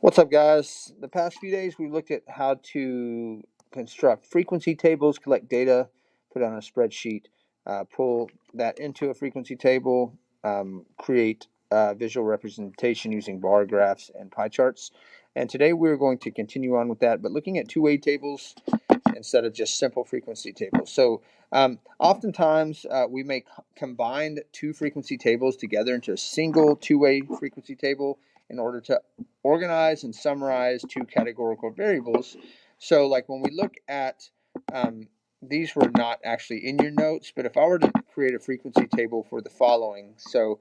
What's up, guys? The past few days, we've looked at how to construct frequency tables, collect data, put it on a spreadsheet, pull that into a frequency table, create visual representation using bar graphs and pie charts. And today we're going to continue on with that, but looking at two-way tables instead of just simple frequency tables. So oftentimes we may combine two frequency tables together into a single two-way frequency table in order to organize and summarize two categorical variables. So like when we look at these were not actually in your notes, but if I were to create a frequency table for the following, so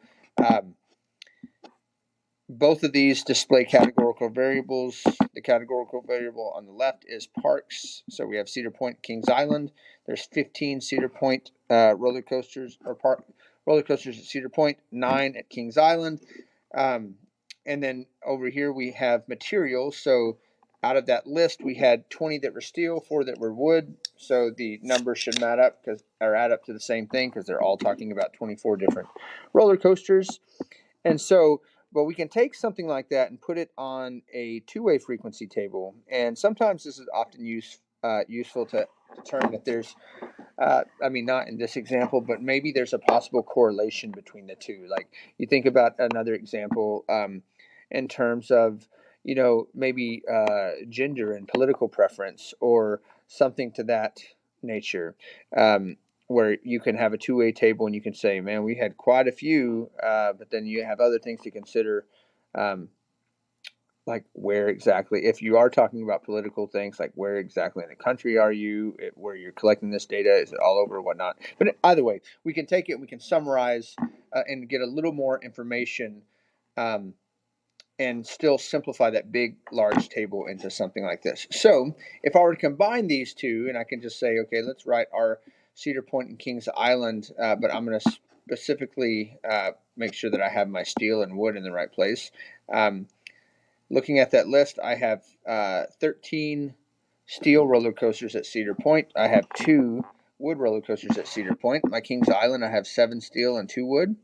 both of these display categorical variables. The categorical variable on the left is parks. So we have Cedar Point, Kings Island. There's 15 Cedar Point roller coasters or roller coasters at Cedar Point, 9 at Kings Island. And then over here we have materials. So out of that list, we had 20 that were steel, 4 that were wood. So the numbers should add up to the same thing because they're all talking about 24 different roller coasters. And so, but we can take something like that and put it on a two-way frequency table. And sometimes this is often useful to determine if there's, not in this example, but maybe there's a possible correlation between the two. Like you think about another example in terms of, maybe gender and political preference or something to that nature. Where you can have a two-way table and you can say, man, we had quite a few, but then you have other things to consider, um, like where exactly, if you are talking about political things, like where exactly in the country are you, where you're collecting this data, is it all over or whatnot? But either way, we can take it, we can summarize and get a little more information um, and still simplify that big, large table into something like this. So if I were to combine these two, and I can just say, okay, let's write our Cedar Point and Kings Island, but I'm going to specifically make sure that I have my steel and wood in the right place. Looking at that list, I have 13 steel roller coasters at Cedar Point. I have 2 wood roller coasters at Cedar Point. My Kings Island, I have 7 steel and 2 wood.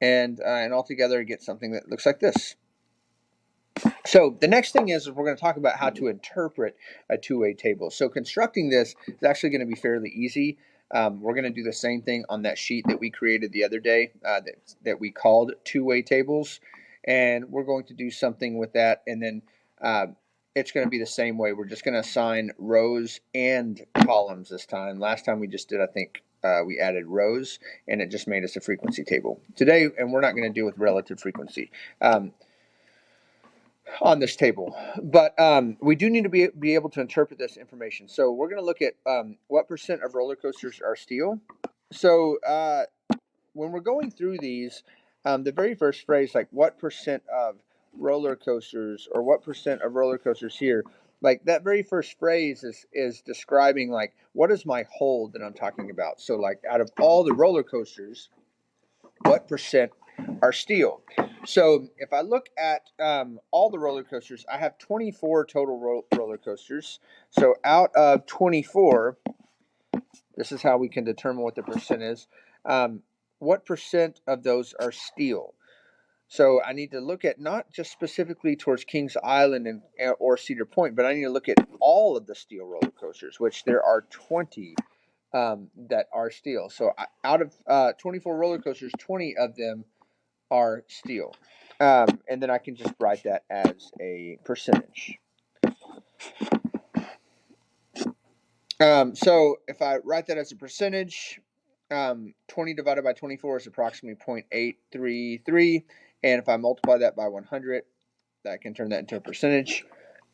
And altogether, I get something that looks like this. So the next thing is we're going to talk about how to interpret a two-way table. So constructing this is actually going to be fairly easy. We're going to do the same thing on that sheet that we created the other day that we called two-way tables. And we're going to do something with that. And then it's going to be the same way. We're just going to assign rows and columns this time. Last time we just did, I think, we added rows, and it just made us a frequency table. Today, and we're not going to deal with relative frequency on this table, but we do need to be able to interpret this information. So we're going to look at what percent of roller coasters are steel. So when we're going through these, the very first phrase, like what percent of roller coasters or what percent of roller coasters here, like that very first phrase is describing like what is my hold that I'm talking about. So like out of all the roller coasters, what percent are steel? So if I look at all the roller coasters, I have 24 total roller coasters. So out of 24, this is how we can determine what the percent is. What percent of those are steel? So I need to look at not just specifically towards Kings Island or Cedar Point, but I need to look at all of the steel roller coasters, which there are 20 that are steel. So out of 24 roller coasters, 20 of them are steel. And then I can just write that as a percentage. So if I write that as a percentage, 20 divided by 24 is approximately 0.833. And if I multiply that by 100, that can turn that into a percentage.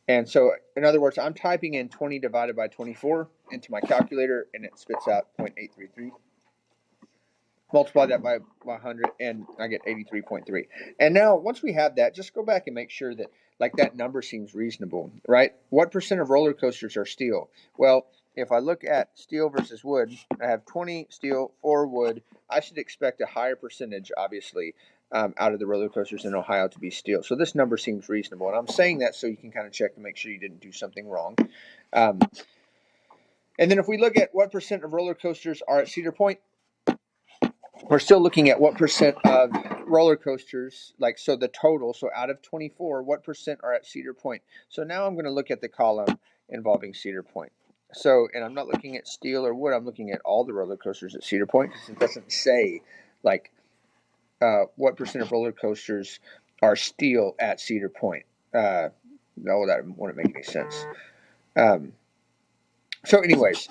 And so, in other words, I'm typing in 20 divided by 24 into my calculator, and it spits out 0.833. Multiply that by 100 and I get 83.3. And now once we have that, just go back and make sure that like that number seems reasonable, right? What percent of roller coasters are steel? Well, if I look at steel versus wood, I have 20 steel, 4 wood. I should expect a higher percentage, obviously, out of the roller coasters in Ohio to be steel. So this number seems reasonable. And I'm saying that so you can kind of check to make sure you didn't do something wrong. And then if we look at what percent of roller coasters are at Cedar Point, we're still looking at what percent of roller coasters, like, so the total, so out of 24, what percent are at Cedar Point? So now I'm going to look at the column involving Cedar Point. So, and I'm not looking at steel or wood, I'm looking at all the roller coasters at Cedar Point, because it doesn't say, like, what percent of roller coasters are steel at Cedar Point. No, that wouldn't make any sense. So anyways,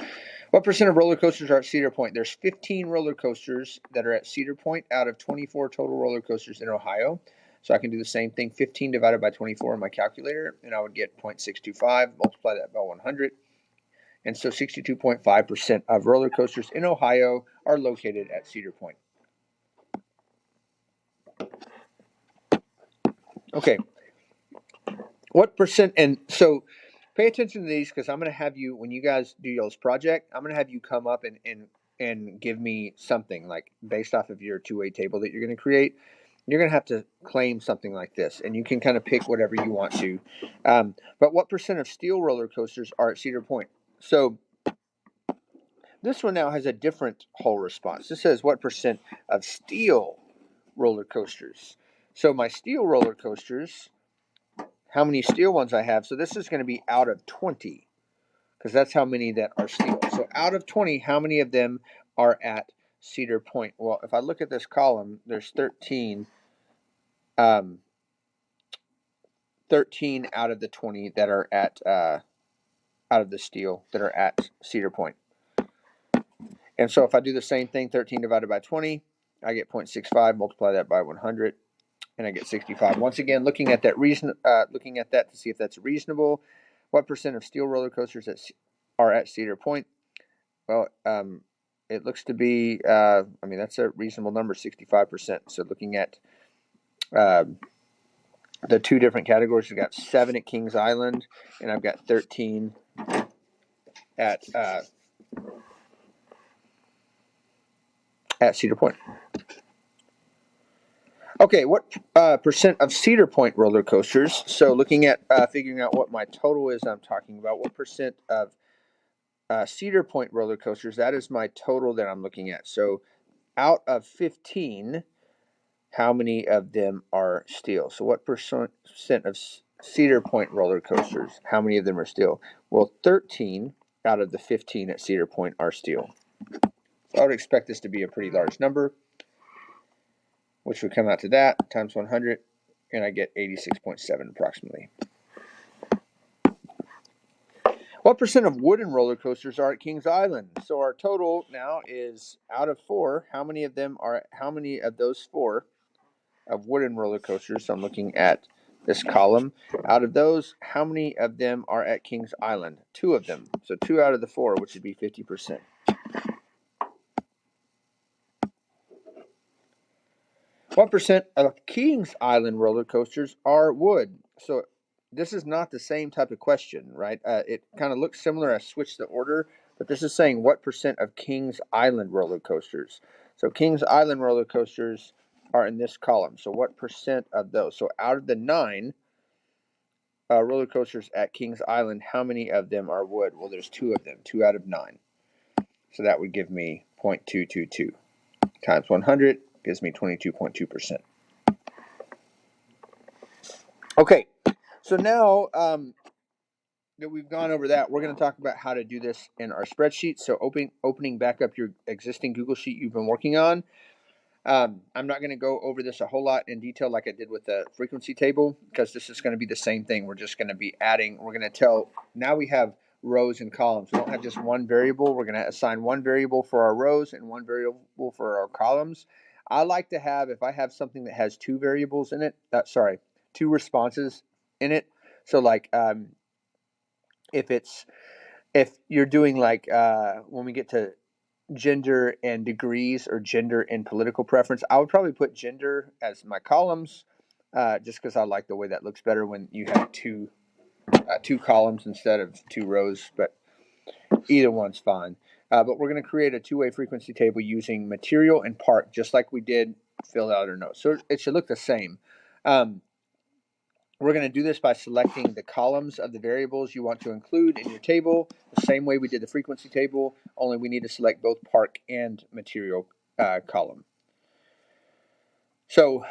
what percent of roller coasters are at Cedar Point? There's 15 roller coasters that are at Cedar Point out of 24 total roller coasters in Ohio. So I can do the same thing, 15 divided by 24 in my calculator, and I would get 0.625, multiply that by 100. And so 62.5% of roller coasters in Ohio are located at Cedar Point. Okay. What percent, and so pay attention to these, because I'm going to have you, when you guys do y'all's project, I'm going to have you come up and give me something, like, based off of your two-way table that you're going to create. You're going to have to claim something like this, and you can kind of pick whatever you want to. But what percent of steel roller coasters are at Cedar Point? So this one now has a different whole response. This says what percent of steel roller coasters. So my steel roller coasters, how many steel ones I have. So this is going to be out of 20, because that's how many that are steel. So out of 20, how many of them are at Cedar Point? Well, if I look at this column, there's 13. 13 out of the 20 that are at out of the steel that are at Cedar Point. And so if I do the same thing, 13 divided by 20, I get 0.65. Multiply that by 100, and I get 65. Once again, looking at that to see if that's reasonable. What percent of steel roller coasters are at Cedar Point? Well, it looks to be, I mean, that's a reasonable number, 65%. So looking at the two different categories, we've got 7 at Kings Island, and I've got 13 at Cedar Point. Okay, what percent of Cedar Point roller coasters? So looking at figuring out what my total is, I'm talking about what percent of Cedar Point roller coasters. That is my total that I'm looking at. So out of 15, how many of them are steel? So what percent of Cedar Point roller coasters, how many of them are steel? Well, 13 out of the 15 at Cedar Point are steel. So I would expect this to be a pretty large number, which would come out to that times 100, and I get 86.7 approximately. What percent of wooden roller coasters are at Kings Island? So our total now is, out of 4, how many of those 4 of wooden roller coasters? So I'm looking at this column. Out of those, how many of them are at Kings Island? 2 of them. So 2 out of the 4, which would be 50%. What percent of Kings Island roller coasters are wood? So this is not the same type of question, right? It kind of looks similar. I switched the order, but this is saying what percent of Kings Island roller coasters. So Kings Island roller coasters are in this column. So what percent of those? So out of the 9 roller coasters at Kings Island, how many of them are wood? Well, there's 2 of them, 2 out of 9. So that would give me 0.222 times 100 gives me 22.2%. Okay, so now that we've gone over that, we're going to talk about how to do this in our spreadsheet. So opening back up your existing Google Sheet you've been working on. I'm not going to go over this a whole lot in detail like I did with the frequency table, because this is going to be the same thing. We're just going to be adding, we're going to tell, now we have rows and columns. We don't have just one variable. We're going to assign one variable for our rows and one variable for our columns. I like to have, if I have something that has 2 variables in it, 2 responses in it. So like if you're doing like when we get to gender and degrees, or gender and political preference, I would probably put gender as my columns, just because I like the way that looks better when you have two columns instead of 2 rows, but either one's fine. But we're going to create a 2-way frequency table using material and part, just like we did fill out or no. So it should look the same. We're going to do this by selecting the columns of the variables you want to include in your table, the same way we did the frequency table, only we need to select both park and material column. So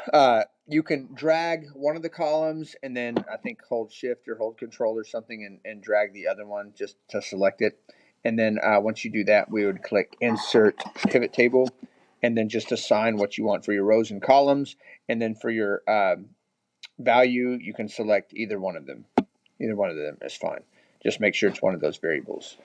you can drag one of the columns and then I think hold shift or hold control or something and drag the other one just to select it. And then once you do that, we would click insert pivot table and then just assign what you want for your rows and columns. And then for your value, you can select either one of them. Either one of them is fine. Just make sure it's one of those variables.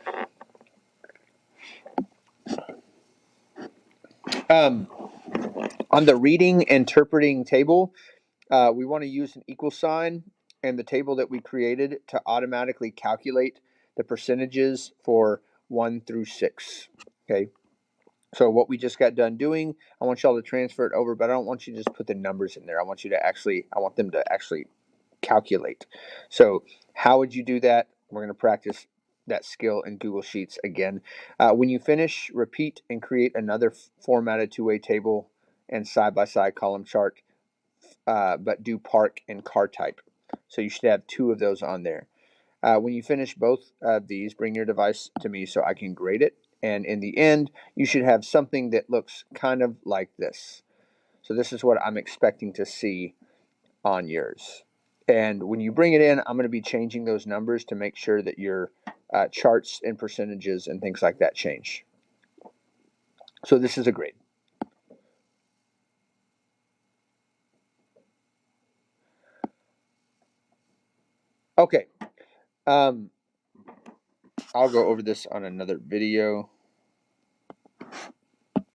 On the reading interpreting table, we want to use an equal sign and the table that we created to automatically calculate the percentages for 1 through 6. Okay. So what we just got done doing, I want y'all to transfer it over, but I don't want you to just put the numbers in there. I want them to actually calculate. So how would you do that? We're going to practice that skill in Google Sheets again. When you finish, repeat and create another formatted two-way table and side-by-side column chart, but do park and car type. So you should have 2 of those on there. When you finish both of these, bring your device to me so I can grade it. And in the end, you should have something that looks kind of like this. So this is what I'm expecting to see on yours. And when you bring it in, I'm going to be changing those numbers to make sure that your charts and percentages and things like that change. So this is a grade. Okay. I'll go over this on another video.